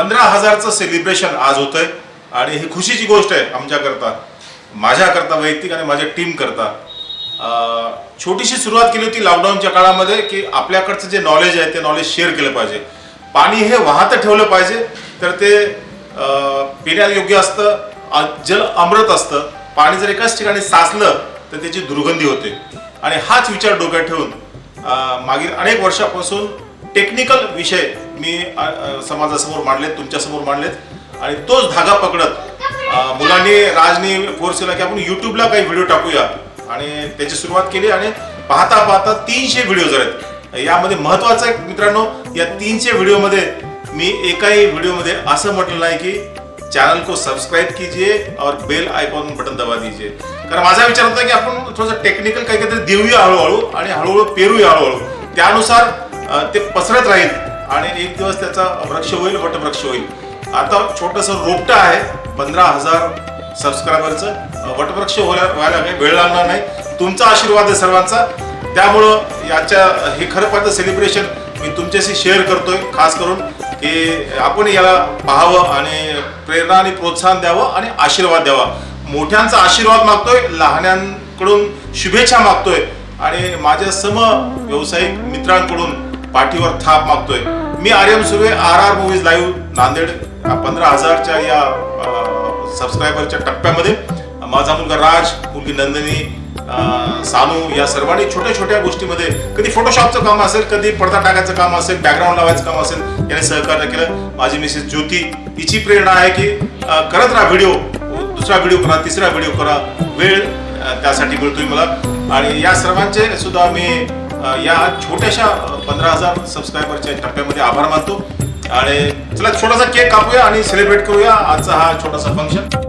15,000चं celebration आज होतंय आणि ही खुशीची गोष्ट आहे आमच्याकरता, माझ्याकरता वैयक्तिक आणि माझ्या टीम करता. छोटीशी सुरुवात केली होती लॉकडाऊनच्या काळामध्ये की आपल्याकडचं जे नॉलेज आहे ते नॉलेज शेअर केलं पाहिजे. पाणी हे वाहतं ठेवलं पाहिजे तर ते पिण्याला योग्य असतं, जल अमृत असतं. पाणी जर एकाच ठिकाणी साचलं तर त्याची दुर्गंधी होते. आणि हाच विचार डोक्यात ठेवून मागील अनेक वर्षापासून टेक्निकल विषय मी समाजासमोर मांडलेत, तुमच्यासमोर मांडलेत. आणि तोच धागा पकडत मुलांनी राजनी फोर्स केला की आपण यूट्यूबला काही व्हिडिओ टाकूया आणि त्याची सुरुवात केली. आणि पाहता पाहता 300 व्हिडिओज आहेत. यामध्ये महत्वाचं आहे मित्रांनो, या 300 व्हिडिओमध्ये मी एकाही व्हिडिओमध्ये असं म्हटलं नाही की चॅनल को सब्सक्राइब कीजिए और बेल आयकॉन बटन दबा दीजिए. कारण माझा विचार होता की आपण थोडंसं टेक्निकल काहीतरी देऊया हळूहळू आणि हळूहळू पेरूया हळूहळू, त्यानुसार ते पसरत राहील आणि एक दिवस त्याचा वृक्ष होईल, वटवृक्ष होईल. आता छोटंसं रोपटं आहे 15,000 सबस्क्रायबरचं, वटवृक्ष व्हायला काही वेळ लागणार नाही. तुमचा आशीर्वाद आहे सर्वांचा. त्यामुळं याच्या हे खरं पाहतं सेलिब्रेशन मी तुमच्याशी शेअर करतोय, खास करून की आपण याला पाहावं आणि प्रेरणा आणि प्रोत्साहन द्यावं आणि आशीर्वाद द्यावा. मोठ्यांचा आशीर्वाद मागतोय, लहानांकडून शुभेच्छा मागतोय आणि माझ्या सम व्यावसायिक मित्रांकडून पाठीवर थाप मागतोय. मी Aryan Surve, RR movies live Nanded 15,000च्या या सबस्क्रायबरच्या टप्प्यामध्ये. माझा मुलगा राज, मुलगी नंदिनी, सानू या सर्वांनी छोट्या छोट्या गोष्टीमध्ये, कधी फोटोशॉपचं काम असेल, कधी पडदा टाकायचं काम असेल, बॅकग्राऊंड लावायचं काम असेल, याने सहकार्य केलं. माझी मिसेस ज्योती, हिची प्रेरणा आहे की करत राहा व्हिडिओ, दुसरा व्हिडिओ करा, तिसरा व्हिडिओ करा, वेळ त्यासाठी मिळतोय मला. आणि या सर्वांचे सुद्धा मी या छोट्याशा 15,000 सबस्क्रायबरच्या टप्प्यामध्ये आभार मानतो. आणि चला छोटासा केक कापूया आणि सेलिब्रेट करूया आजचा हा छोटासा फंक्शन.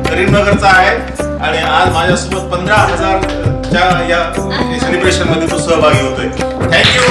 करीमनगरचा आहे आणि आज माझ्यासोबत 15,000च्या या सेलिब्रेशन मध्ये तो सहभागी होतोय. थँक्यू.